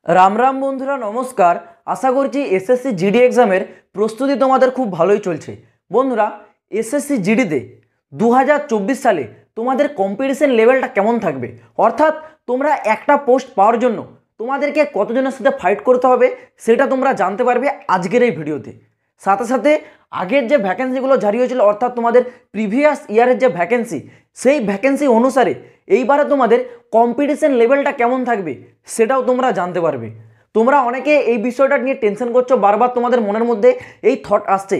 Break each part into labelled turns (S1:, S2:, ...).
S1: राम राम बंधुरा नमस्कार। आशा करছি SSC GD एग्जामेर प्रस्तुति তোমাদের খুব ভালোই চলছে। বন্ধুরা এসএসসি জিডিতে 2024 সালে তোমাদের কম্পিটিশন লেভেলটা কেমন থাকবে, অর্থাৎ তোমরা একটা পোস্ট পাওয়ার জন্য তোমাদেরকে কতজনের সাথে ফাইট করতে হবে সেটা তোমরা জানতে পারবে আজকের এই ভিডিওতে। সাথে সাথে আগের যে ভ্যাকেন্সিগুলো জারি হয়েছিল, অর্থাৎ তোমাদের প্রিভিয়াস ইয়ারের যে ভ্যাকেন্সি, সেই ভ্যাকেন্সি অনুসারে এইবারে তোমাদের কম্পিটিশন লেভেলটা কেমন থাকবে সেটাও তোমরা জানতে পারবে। তোমরা অনেকে এই বিষয়টা নিয়ে টেনশন করছো, বারবার তোমাদের মনের মধ্যে এই থট আসছে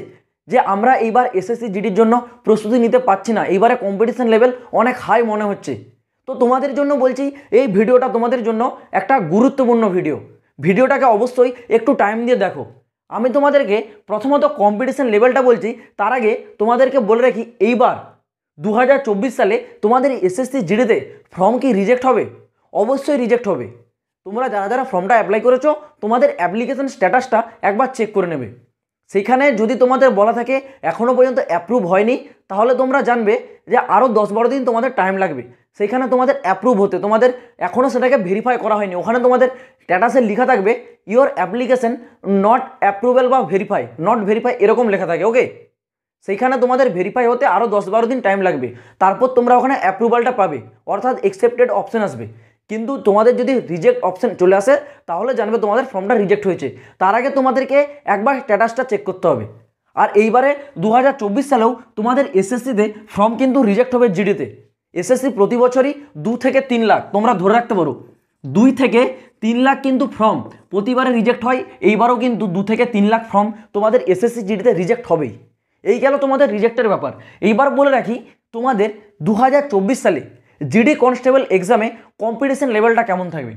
S1: যে আমরা এইবার এসএসসি জিডির জন্য প্রস্তুতি নিতে পারছি না, এইবারে কম্পিটিশন লেভেল অনেক হাই মনে হচ্ছে। তো তোমাদের জন্য বলছি এই ভিডিওটা তোমাদের জন্য একটা গুরুত্বপূর্ণ ভিডিওটাকে অবশ্যই একটু টাইম দিয়ে দেখো। আমি তোমাদেরকে প্রথমত কম্পিটিশন লেভেলটা বলছি, তার আগে তোমাদেরকে বলে রাখি এইবার 2024 সালে তোমাদের এসএসসি জিডিতে ফর্ম কি রিজেক্ট হবে? অবশ্যই রিজেক্ট হবে। তোমরা যারা যারা ফর্মটা অ্যাপ্লাই করেছো তোমাদের অ্যাপ্লিকেশন স্ট্যাটাসটা একবার চেক করে নেবে। সেইখানে যদি তোমাদের বলা থাকে এখনও পর্যন্ত অ্যাপ্রুভ হয়নি, তাহলে তোমরা জানবে যে আরও 10-12 দিন তোমাদের টাইম লাগবে সেইখানে তোমাদের অ্যাপ্রুভ হতে। তোমাদের এখনও সেটাকে ভেরিফাই করা হয়নি, ওখানে তোমাদের স্ট্যাটাসে লেখা থাকবে ইওর অ্যাপ্লিকেশন নট অ্যাপ্রুভেল বা ভেরিফাই, নট ভেরিফাই এরকম লেখা থাকে। ওকে, সেইখানে তোমাদের ভেরিফাই হতে আরও 10-12 দিন টাইম লাগবে, তারপর তোমরা ওখানে অ্যাপ্রুভালটা পাবে, অর্থাৎ অ্যাকসেপ্টেড অপশন আসবে। কিন্তু তোমাদের যদি রিজেক্ট অপশন চলে আসে তাহলে জানবে তোমাদের ফর্মটা রিজেক্ট হয়েছে। তার আগে তোমাদেরকে একবার স্ট্যাটাসটা চেক করতে হবে। আর এইবারে 2024 সালেও তোমাদের এসএসসিতে ফর্ম কিন্তু রিজেক্ট হবে জিডিতে। এসএসসি প্রতি বছরই 2 থেকে 3 লাখ, তোমরা ধরে রাখতে পারো 2 থেকে 3 লাখ কিন্তু ফর্ম প্রতিবারে রিজেক্ট হয়। এইবারও কিন্তু 2 থেকে 3 লাখ ফর্ম তোমাদের এসএসসি জিডিতে রিজেক্ট হবেই। এই গেল তোমাদের রিজেক্টের ব্যাপার। এইবার বলে রাখি তোমাদের 2024 সালে জিডি কনস্টেবল এক্সামে কম্পিটিশন লেভেলটা কেমন থাকবে।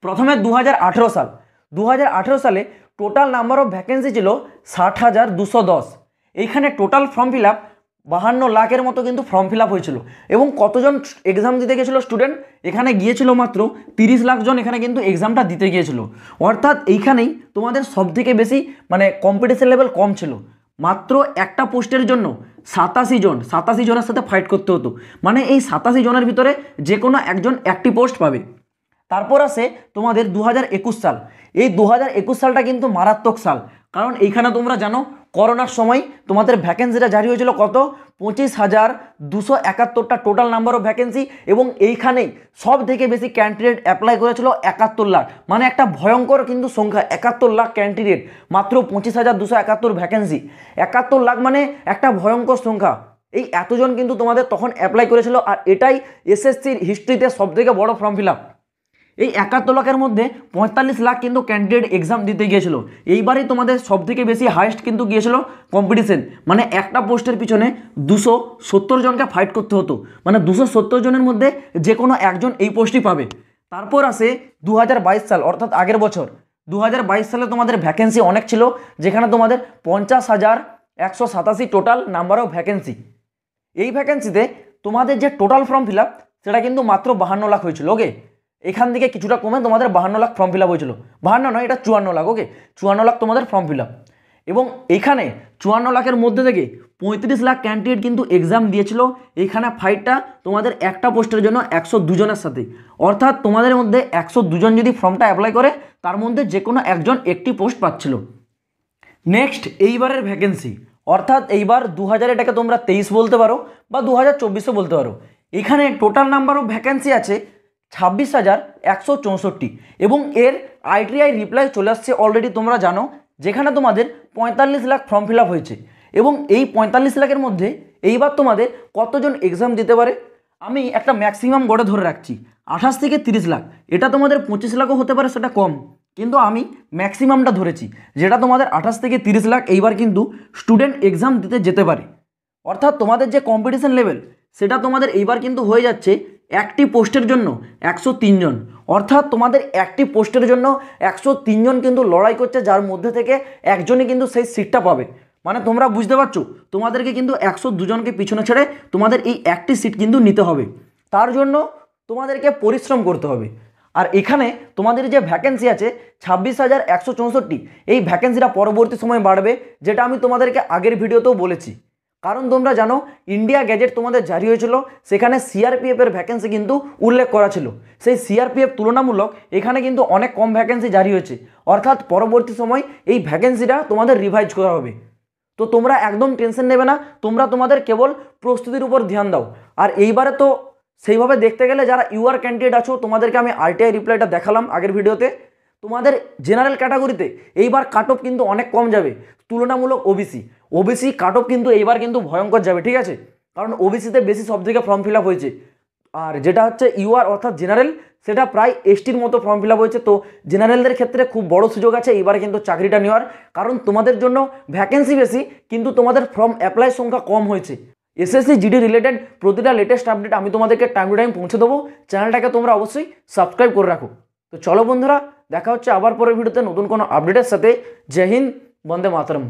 S1: প্রথমে 2018 সালে টোটাল নাম্বার অফ ভ্যাকেন্সি ছিল 60,210। এইখানে টোটাল ফর্ম ফিল আপ 52 লাখের মতো কিন্তু ফর্ম ফিল আপ হয়েছিল। এবং কতজন এক্সাম দিতে গিয়েছিল স্টুডেন্ট? এখানে গিয়েছিল মাত্র 30 লাখ জন এখানে কিন্তু এক্সামটা দিতে গিয়েছিল। অর্থাৎ এইখানেই তোমাদের সবথেকে বেশি কম্পিটিশন লেভেল কম ছিল। মাত্র একটা পোস্টের জন্য 87 জনের সাথে ফাইট করতে হতো। এই 87 জনের ভিতরে যে কোনো একজন একটি পোস্ট পাবে। তারপর আসে তোমাদের 2021 সাল। এই 2021 সালটা কিন্তু মারাত্মক সাল, কারণ এইখানে তোমরা জানো করোনার সময় তোমাদের ভ্যাকেন্সিটা জারি হয়েছিল কত? 25,271টা টোটাল নাম্বার অফ ভ্যাকেন্সি। এবং এইখানেই সব থেকে বেশি ক্যান্ডিডেট অ্যাপ্লাই করেছিল 71 লাখ। একটা ভয়ঙ্কর কিন্তু সংখ্যা, 71 লাখ ক্যান্ডিডেট, মাত্র 25,271 ভ্যাকেন্সি। 71 লাখ একটা ভয়ঙ্কর সংখ্যা। এই এতজন কিন্তু তোমাদের তখন অ্যাপ্লাই করেছিল। আর এটাই এসএসসির হিস্ট্রিতে সবথেকে বড় ফর্ম ফিল আপ। এই 71 লাখের মধ্যে 45 লাখ কিন্তু ক্যান্ডিডেট এক্সাম দিতে গিয়েছিল। এইবারই তোমাদের সবথেকে বেশি হাইয়েস্ট কিন্তু গিয়েছিল কম্পিটিশন। একটা পোস্টের পিছনে 270 জনকে ফাইট করতে হতো। 270 জনের মধ্যে যে কোনো একজন এই পোস্টই পাবে। তারপর আসে 2022 সাল, অর্থাৎ আগের বছর। 2022 সালে তোমাদের ভ্যাকেন্সি অনেক ছিল, যেখানে তোমাদের 50,187 টোটাল নাম্বার অফ ভ্যাকেন্সি। এই ভ্যাকেন্সিতে তোমাদের যে টোটাল ফর্ম ফিল আপ সেটা কিন্তু মাত্র 52 লাখ হয়েছিল। ওকে, এখান থেকে কিছুটা কমে তোমাদের 52 লাখ ফর্ম ফিল আপ হয়েছিল। 52 নয়, এটা 54 লাখ। ওকে, 54 লাখ তোমাদের ফর্ম ফিল আপ। এবং এইখানে 54 লাখের মধ্যে থেকে 35 লাখ ক্যান্ডিডেট কিন্তু এক্সাম দিয়েছিল। এইখানে ফাইটটা তোমাদের একটা পোস্টের জন্য 102 জনের সাথে। অর্থাৎ তোমাদের মধ্যে 102 জন যদি ফর্মটা অ্যাপ্লাই করে তার মধ্যে যে কোনো একজন একটি পোস্ট পাচ্ছিল। নেক্সট এইবারের ভ্যাকেন্সি, অর্থাৎ এইবার 2000, এটাকে তোমরা 23 বলতে পারো বা 2024 বলতে পারো। এখানে টোটাল নাম্বার অফ ভ্যাকেন্সি আছে 26,164। এবং এর আইটিআই রিপ্লাই চলে আসছে অলরেডি, তোমরা জানো, যেখানে তোমাদের 45 লাখ ফর্ম ফিল আপ হয়েছে। এবং এই 45 লাখের মধ্যে এইবার তোমাদের কতজন এক্সাম দিতে পারে? আমি একটা ম্যাক্সিমাম গড়ে ধরে রাখছি 28 থেকে 30 লাখ। এটা তোমাদের 25 লাখও হতে পারে, সেটা কম, কিন্তু আমি ম্যাক্সিমামটা ধরেছি, যেটা তোমাদের 28 থেকে 30 লাখ এইবার কিন্তু স্টুডেন্ট এক্সাম দিতে যেতে পারে। অর্থাৎ তোমাদের যে কম্পিটিশন লেভেল সেটা তোমাদের এইবার কিন্তু হয়ে যাচ্ছে একটি পোস্টের জন্য 103 জন। অর্থাৎ তোমাদের একটি পোস্টের জন্য 103 জন কিন্তু লড়াই করছে, যার মধ্যে থেকে একজনই কিন্তু সেই সিটটা পাবে। তোমরা বুঝতে পারছো, তোমাদেরকে কিন্তু 102 জনকে পিছনে ছেড়ে তোমাদের এই একটি সিট কিন্তু নিতে হবে। তার জন্য তোমাদেরকে পরিশ্রম করতে হবে। আর এখানে তোমাদের যে ভ্যাকেন্সি আছে 26,164, এই ভ্যাকেন্সিটা পরবর্তী সময় বাড়বে, যেটা আমি তোমাদেরকে আগের ভিডিওতেও বলেছি। কারণ তোমরা জানো ইন্ডিয়া গ্যাজেট তোমাদের জারি হয়েছিল, সেখানে সিআরপিএফের ভ্যাকেন্সি কিন্তু উল্লেখ করা ছিল। সেই সিআরপিএফ তুলনামূলক এখানে কিন্তু অনেক কম ভ্যাকেন্সি জারি হয়েছে, অর্থাৎ পরবর্তী সময় এই ভ্যাকেন্সিটা তোমাদের রিভাইজ করা হবে। তো তোমরা একদম টেনশন নেবে না, তোমরা তোমাদের কেবল প্রস্তুতির উপর ধ্যান দাও। আর এইবারে তো সেইভাবে দেখতে গেলে যারা ইউআর ক্যান্ডিডেট আছো তোমাদেরকে আমি আরটিআই রিপ্লাইটা দেখালাম আগের ভিডিওতে। তোমাদের জেনারেল ক্যাটাগরিতে এইবার কাট অফ কিন্তু অনেক কম যাবে তুলনামূলক ওবিসি কাট অফ কিন্তু এইবার কিন্তু ভয়ঙ্কর যাবে, ঠিক আছে? কারণ ওবিসিতে বেশি সব থেকে ফর্ম ফিল আপ হয়েছে, আর যেটা হচ্ছে ইউআর অর্থাৎ জেনারেল সেটা প্রায় এসটির মতো ফর্ম ফিল আপ হয়েছে। তো জেনারেলদের ক্ষেত্রে খুব বড় সুযোগ আছে এইবারে কিন্তু চাকরিটা নেওয়ার, কারণ তোমাদের জন্য ভ্যাকেন্সি বেশি কিন্তু তোমাদের ফর্ম অ্যাপ্লাই সংখ্যা কম হয়েছে। এসএসসি জিডি রিলেটেড প্রতিটা লেটেস্ট আপডেট আমি তোমাদেরকে টাইম টু টাইম পৌঁছে দেবো। চ্যানেলটাকে তোমরা অবশ্যই সাবস্ক্রাইব করে রাখো। তো চলো বন্ধুরা, দেখা হচ্ছে আবার পরের ভিডিওতে নতুন কোনো আপডেটের সাথে। জয় হিন্দ, বন্দে মাতরম।